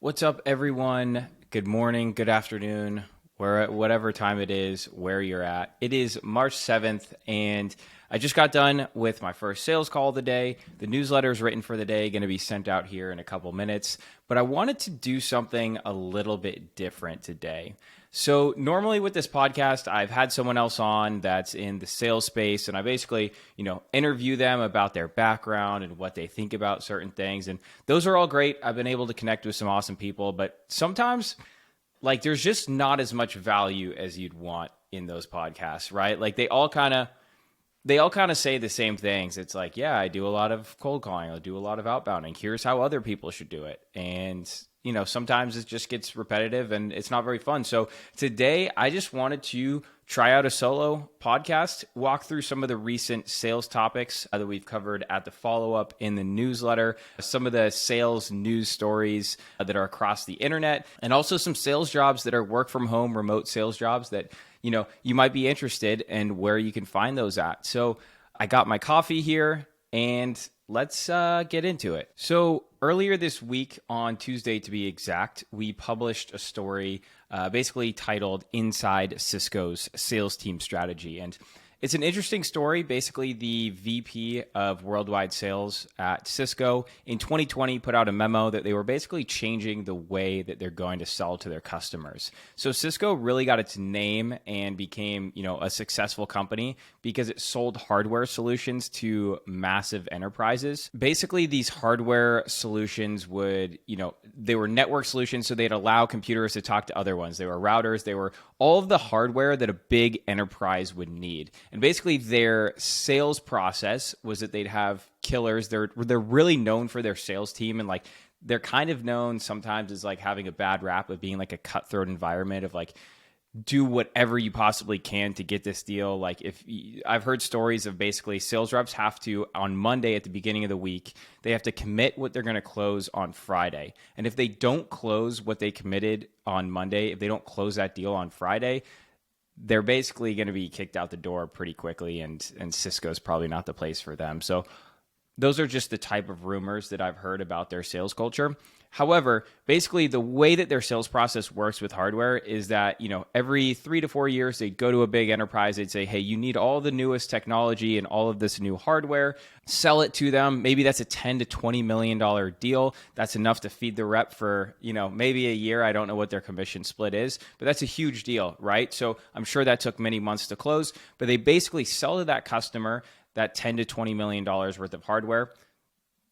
What's up, everyone? Good morning, good afternoon, whatever time it is, where you're at. It is March 7th, and I just got done with my first sales call of the day. The newsletter is written for the day, going to be sent out here in a couple minutes. But I wanted to do something a little bit different today. So normally with this podcast, I've had someone else on that's in the sales space, and I basically, interview them about their background and what they think about certain things. And those are all great. I've been able to connect with some awesome people, but sometimes there's just not as much value as you'd want in those podcasts, right? They all kind of say the same things. It's like, yeah, I do a lot of cold calling. I do a lot of outbounding. Here's how other people should do it. And sometimes it just gets repetitive and it's not very fun. So today I just wanted to try out a solo podcast, walk through some of the recent sales topics that we've covered at the follow-up in the newsletter, some of the sales news stories that are across the internet, and also some sales jobs that are work from home, remote sales jobs that, you might be interested in where you can find those at. So I got my coffee here and let's get into it. So earlier this week, on Tuesday to be exact, we published a story basically titled Inside Cisco's Sales Team Strategy. And it's an interesting story. Basically, the VP of Worldwide Sales at Cisco in 2020 put out a memo that they were basically changing the way that they're going to sell to their customers. So Cisco really got its name and became, a successful company because it sold hardware solutions to massive enterprises. Basically, these hardware solutions would, they were network solutions, so they'd allow computers to talk to other ones. They were routers, they were all of the hardware that a big enterprise would need. And basically their sales process was that they'd have killers. They're really known for their sales team, and they're kind of known sometimes as having a bad rap of being a cutthroat environment of do whatever you possibly can to get this deal. I've heard stories of basically sales reps have to, on Monday at the beginning of the week, they have to commit what they're going to close on Friday. And if they don't close what they committed on Monday, if they don't close that deal on Friday, they're basically going to be kicked out the door pretty quickly, and Cisco's probably not the place for them. So those are just the type of rumors that I've heard about their sales culture. However, basically the way that their sales process works with hardware is that, every 3 to 4 years, they'd go to a big enterprise. They'd say, hey, you need all the newest technology and all of this new hardware. Sell it to them. Maybe that's a $10 to $20 million deal. That's enough to feed the rep for, maybe a year. I don't know what their commission split is, but that's a huge deal, right? So I'm sure that took many months to close, but they basically sell to that customer that $10 to $20 million worth of hardware.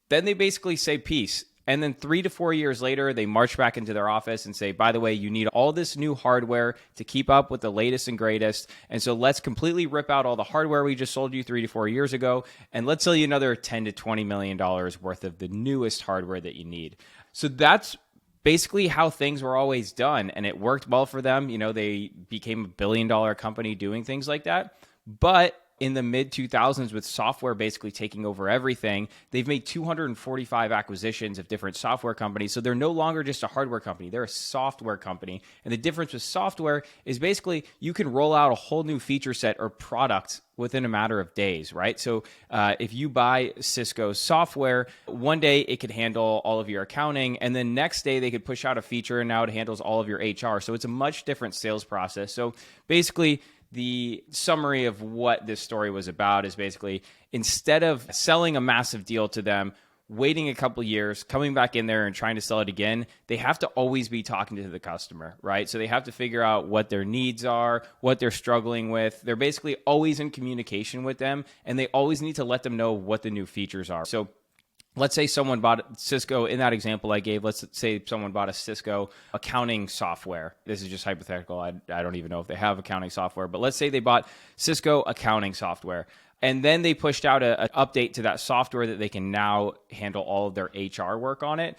Then they basically say peace. And then 3 to 4 years later, they march back into their office and say, by the way, you need all this new hardware to keep up with the latest and greatest. And so let's completely rip out all the hardware we just sold you 3 to 4 years ago, and let's sell you another $10 to $20 million worth of the newest hardware that you need. So that's basically how things were always done. And it worked well for them. They became $1 billion company doing things like that. But in the mid-2000s, with software basically taking over everything, they've made 245 acquisitions of different software companies. So they're no longer just a hardware company. They're a software company. And the difference with software is basically you can roll out a whole new feature set or product within a matter of days, right? So if you buy Cisco software, one day it could handle all of your accounting, and then next day they could push out a feature and now it handles all of your HR. So it's a much different sales process. So basically, the summary of what this story was about is basically, instead of selling a massive deal to them, waiting a couple years, coming back in there and trying to sell it again, they have to always be talking to the customer, right? So they have to figure out what their needs are, what they're struggling with. They're basically always in communication with them, and they always need to let them know what the new features are. So let's say someone bought Cisco, in that example I gave, let's say someone bought a Cisco accounting software. This is just hypothetical. I don't even know if they have accounting software, but let's say they bought Cisco accounting software. And then they pushed out an update to that software that they can now handle all of their HR work on it.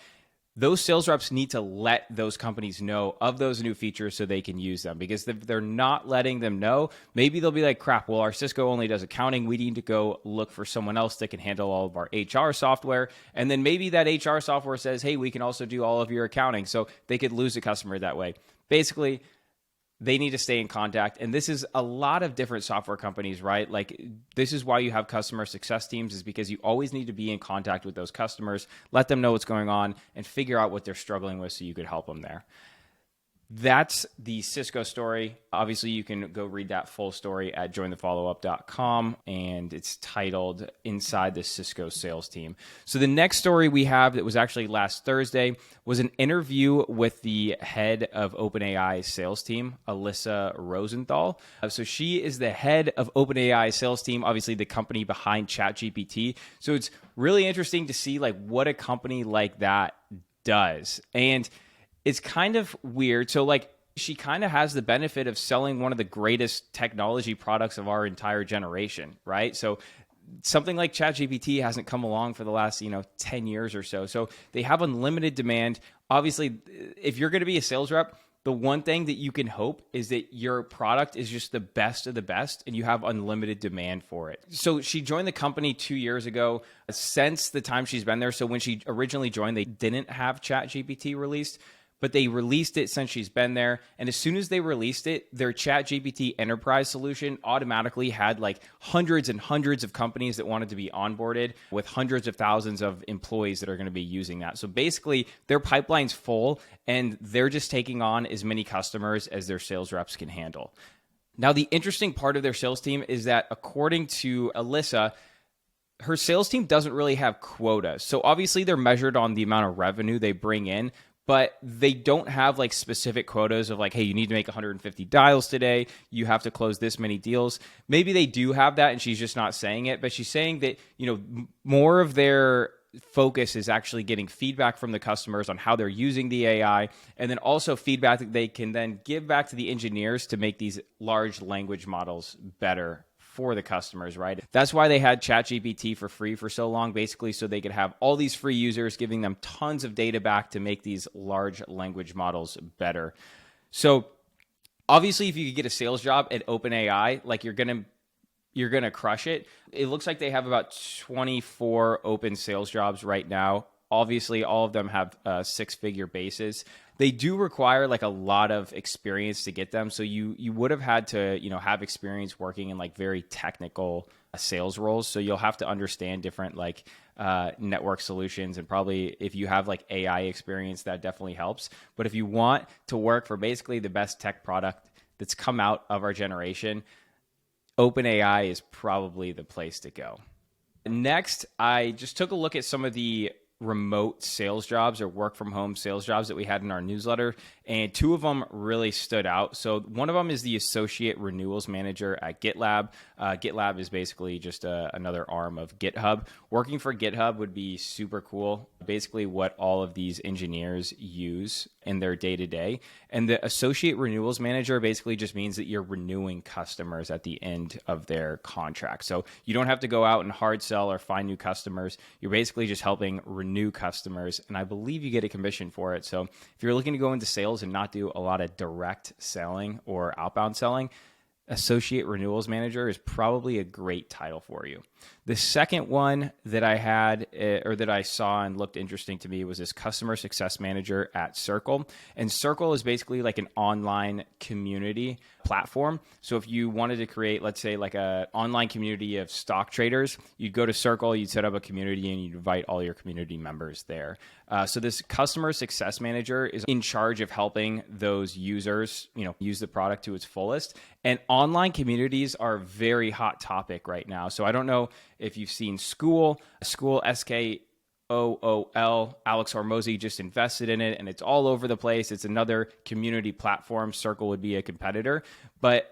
Those sales reps need to let those companies know of those new features so they can use them, because if they're not letting them know, maybe they'll be like, crap, well, our Cisco only does accounting. We need to go look for someone else that can handle all of our HR software. And then maybe that HR software says, hey, we can also do all of your accounting. So they could lose a customer that way. Basically, they need to stay in contact. And this is a lot of different software companies, right? Like, this is why you have customer success teams, is because you always need to be in contact with those customers, let them know what's going on, and figure out what they're struggling with so you could help them there. That's the Cisco story. Obviously, you can go read that full story at jointhefollowup.com, and it's titled Inside the Cisco Sales Team. So the next story we have that was actually last Thursday was an interview with the head of OpenAI sales team, Alyssa Rosenthal. So she is the head of OpenAI sales team, obviously the company behind ChatGPT. So it's really interesting to see like what a company like that does. And it's kind of weird. So like she kind of has the benefit of selling one of the greatest technology products of our entire generation, right? So something like ChatGPT hasn't come along for the last, 10 years or so. So they have unlimited demand. Obviously, if you're going to be a sales rep, the one thing that you can hope is that your product is just the best of the best and you have unlimited demand for it. So she joined the company 2 years ago. Since the time she's been there, so when she originally joined, they didn't have ChatGPT released, but they released it since she's been there. And as soon as they released it, their ChatGPT enterprise solution automatically had like hundreds and hundreds of companies that wanted to be onboarded with hundreds of thousands of employees that are going to be using that. So basically their pipeline's full and they're just taking on as many customers as their sales reps can handle. Now, the interesting part of their sales team is that according to Alyssa, her sales team doesn't really have quotas. So obviously they're measured on the amount of revenue they bring in, but they don't have like specific quotas of like, hey, you need to make 150 dials today. You have to close this many deals. Maybe they do have that and she's just not saying it, but she's saying that, more of their focus is actually getting feedback from the customers on how they're using the AI, and then also feedback that they can then give back to the engineers to make these large language models better for the customers, right? That's why they had ChatGPT for free for so long, basically so they could have all these free users giving them tons of data back to make these large language models better. So obviously, if you could get a sales job at OpenAI, like you're gonna crush it. It looks like they have about 24 open sales jobs right now. Obviously, all of them have six-figure bases. They do require like a lot of experience to get them. So you would have had to, have experience working in like very technical sales roles. So you'll have to understand different like network solutions, and probably if you have like AI experience, that definitely helps. But if you want to work for basically the best tech product that's come out of our generation, OpenAI is probably the place to go. Next, I just took a look at some of the remote sales jobs or work from home sales jobs that we had in our newsletter, and two of them really stood out. So one of them is the associate renewals manager at GitLab. GitLab is basically just another arm of GitHub. Working for GitHub would be super cool. Basically what all of these engineers use in their day-to-day. And the associate renewals manager basically just means that you're renewing customers at the end of their contract. So you don't have to go out and hard sell or find new customers. You're basically just helping renew customers, and I believe you get a commission for it. So if you're looking to go into sales and not do a lot of direct selling or outbound selling, associate renewals manager is probably a great title for you. The second one that I had or that I saw and looked interesting to me was this customer success manager at Circle. And Circle is basically like an online community platform. So if you wanted to create, let's say, like an online community of stock traders, you'd go to Circle, you'd set up a community, and you'd invite all your community members there. So this customer success manager is in charge of helping those users, use the product to its fullest. And online communities are a very hot topic right now. So I don't know if you've seen School, SKOOL, Alex Hormozy just invested in it, and it's all over the place. It's another community platform. Circle would be a competitor, but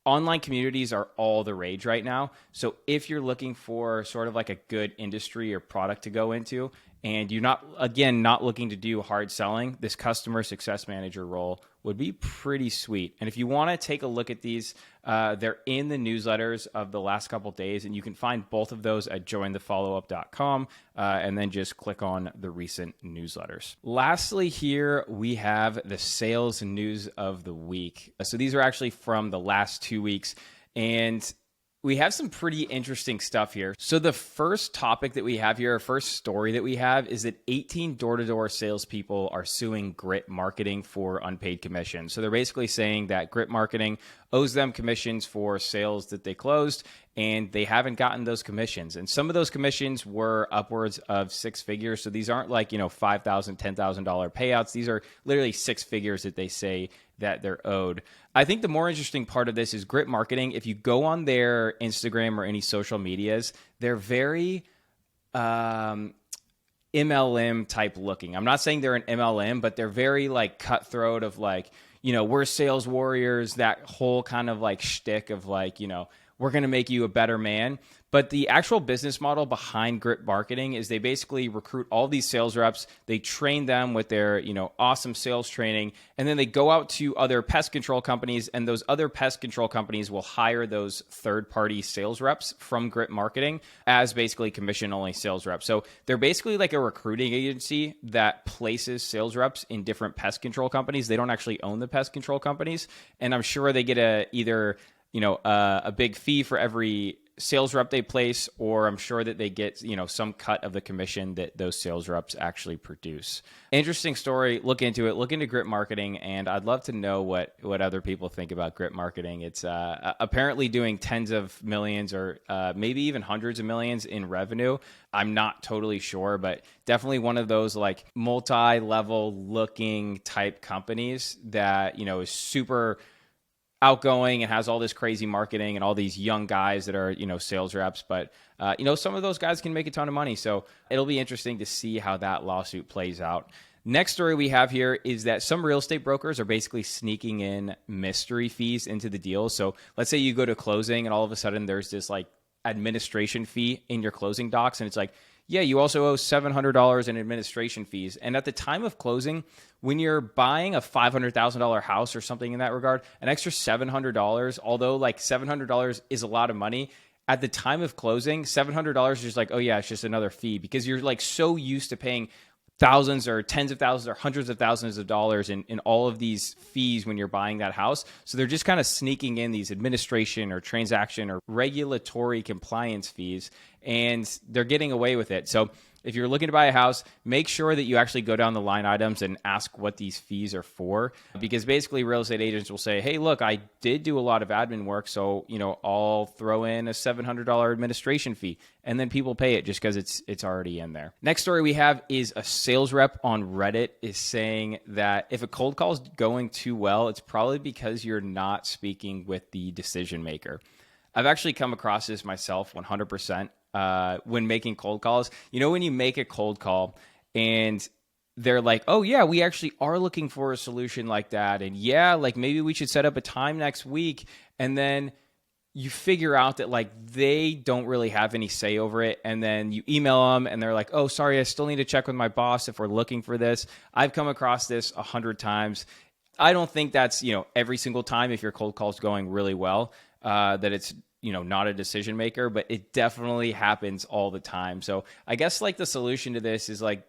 online communities are all the rage right now. So if you're looking for sort of like a good industry or product to go into, and you're not looking to do hard selling, this customer success manager role would be pretty sweet. And if you want to take a look at these, they're in the newsletters of the last couple of days, and you can find both of those at jointhefollowup.com, and then just click on the recent newsletters. Lastly, here we have the sales news of the week. So these are actually from the last 2 weeks, and We have some pretty interesting stuff here. So the first topic that we have here, our first story that we have is that 18 door-to-door salespeople are suing Grit Marketing for unpaid commissions. So they're basically saying that Grit Marketing owes them commissions for sales that they closed, and they haven't gotten those commissions. And some of those commissions were upwards of six figures. So these aren't like, $5,000, $10,000 payouts. These are literally six figures that they say that they're owed. I think the more interesting part of this is Grit Marketing. If you go on their Instagram or any social medias, they're very MLM type looking. I'm not saying they're an MLM, but they're very like cutthroat of like, we're sales warriors, that whole kind of like shtick of like, we're going to make you a better man. But the actual business model behind Grit Marketing is they basically recruit all these sales reps. They train them with their, awesome sales training. And then they go out to other pest control companies, and those other pest control companies will hire those third-party sales reps from Grit Marketing as basically commission-only sales reps. So they're basically like a recruiting agency that places sales reps in different pest control companies. They don't actually own the pest control companies. And I'm sure they get either a big fee for every sales rep they place, or I'm sure that they get, some cut of the commission that those sales reps actually produce. Interesting story. Look into it. Look into Grit Marketing, and I'd love to know what other people think about Grit Marketing. It's apparently doing tens of millions or maybe even hundreds of millions in revenue. I'm not totally sure, but definitely one of those like multi-level looking type companies that, is super outgoing and has all this crazy marketing and all these young guys that are, sales reps. But, some of those guys can make a ton of money. So it'll be interesting to see how that lawsuit plays out. Next story we have here is that some real estate brokers are basically sneaking in mystery fees into the deal. So let's say you go to closing and all of a sudden there's this like administration fee in your closing docs. And it's like, yeah, you also owe $700 in administration fees. And at the time of closing, when you're buying a $500,000 house or something in that regard, an extra $700, although like $700 is a lot of money, at the time of closing, $700 is just like, oh yeah, it's just another fee, because you're like so used to paying thousands or tens of thousands or hundreds of thousands of dollars in all of these fees when you're buying that house. So they're just kind of sneaking in these administration or transaction or regulatory compliance fees, and they're getting away with it. So if you're looking to buy a house, make sure that you actually go down the line items and ask what these fees are for, because basically real estate agents will say, hey, look, I did do a lot of admin work, so I'll throw in a $700 administration fee, and then people pay it just because it's already in there. Next story we have is a sales rep on Reddit is saying that if a cold call is going too well, it's probably because you're not speaking with the decision maker. I've actually come across this myself 100%. When making cold calls, when you make a cold call and they're like, oh yeah, we actually are looking for a solution like that. And yeah, like maybe we should set up a time next week. And then you figure out that like they don't really have any say over it. And then you email them and they're like, oh, sorry, I still need to check with my boss if we're looking for this. I've come across this 100 times. I don't think that's, every single time if your cold call is going really well, that it's, not a decision maker, but it definitely happens all the time. So I guess like the solution to this is like,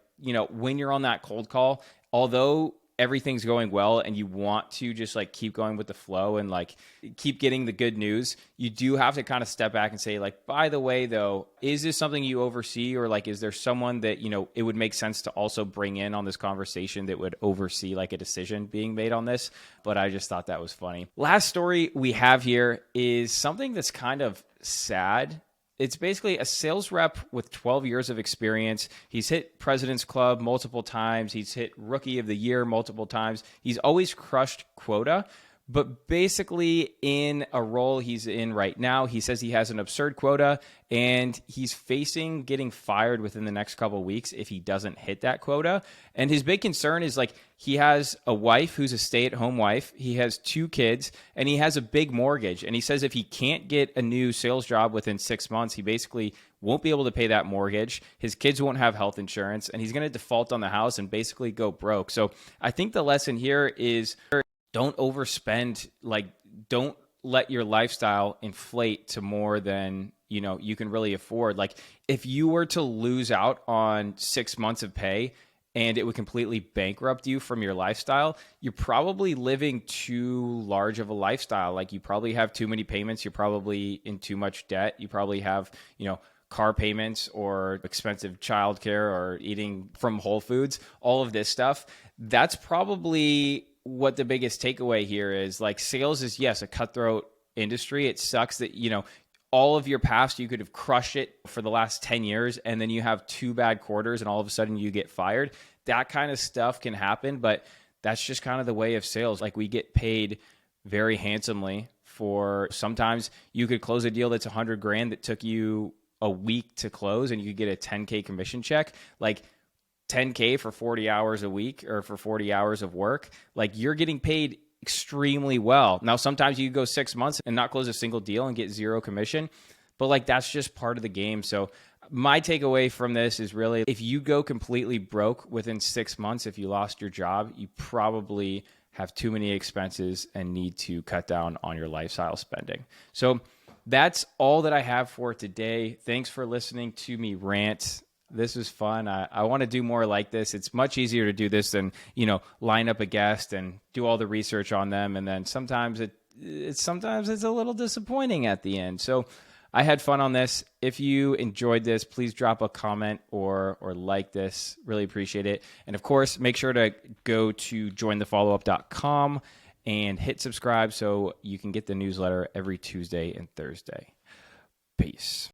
when you're on that cold call, although everything's going well and you want to just like keep going with the flow and like keep getting the good news, you do have to kind of step back and say like, by the way, though, is this something you oversee, or like, is there someone that, it would make sense to also bring in on this conversation that would oversee like a decision being made on this? But I just thought that was funny. Last story we have here is something that's kind of sad. It's basically a sales rep with 12 years of experience. He's hit President's Club multiple times. He's hit Rookie of the Year multiple times. He's always crushed quota. But basically in a role he's in right now, he says he has an absurd quota and he's facing getting fired within the next couple of weeks if he doesn't hit that quota. And his big concern is like he has a wife who's a stay-at-home wife. He has 2 kids and he has a big mortgage. And he says if he can't get a new sales job within 6 months, he basically won't be able to pay that mortgage. His kids won't have health insurance and he's going to default on the house and basically go broke. So I think the lesson here is don't overspend. Like, don't let your lifestyle inflate to more than, you can really afford. Like, if you were to lose out on 6 months of pay and it would completely bankrupt you from your lifestyle, you're probably living too large of a lifestyle. Like you probably have too many payments. You're probably in too much debt. You probably have, car payments or expensive childcare or eating from Whole Foods, all of this stuff. That's probably what the biggest takeaway here is. Like sales is, yes, a cutthroat industry. It sucks that, all of your past, you could have crushed it for the last 10 years, and then you have 2 bad quarters and all of a sudden you get fired. That kind of stuff can happen, but that's just kind of the way of sales. Like we get paid very handsomely for, sometimes you could close a deal that's $100,000 that took you a week to close and you could get a 10K commission check. Like 10K for 40 hours a week or for 40 hours of work, like you're getting paid extremely well. Now, sometimes you go 6 months and not close a single deal and get 0 commission, but like that's just part of the game. So my takeaway from this is really, if you go completely broke within 6 months, if you lost your job, you probably have too many expenses and need to cut down on your lifestyle spending. So that's all that I have for today. Thanks for listening to me rant. This was fun. I want to do more like this. It's much easier to do this than, line up a guest and do all the research on them. And then sometimes it's a little disappointing at the end. So I had fun on this. If you enjoyed this, please drop a comment or like this. Really appreciate it. And of course, make sure to go to jointhefollowup.com and hit subscribe so you can get the newsletter every Tuesday and Thursday. Peace.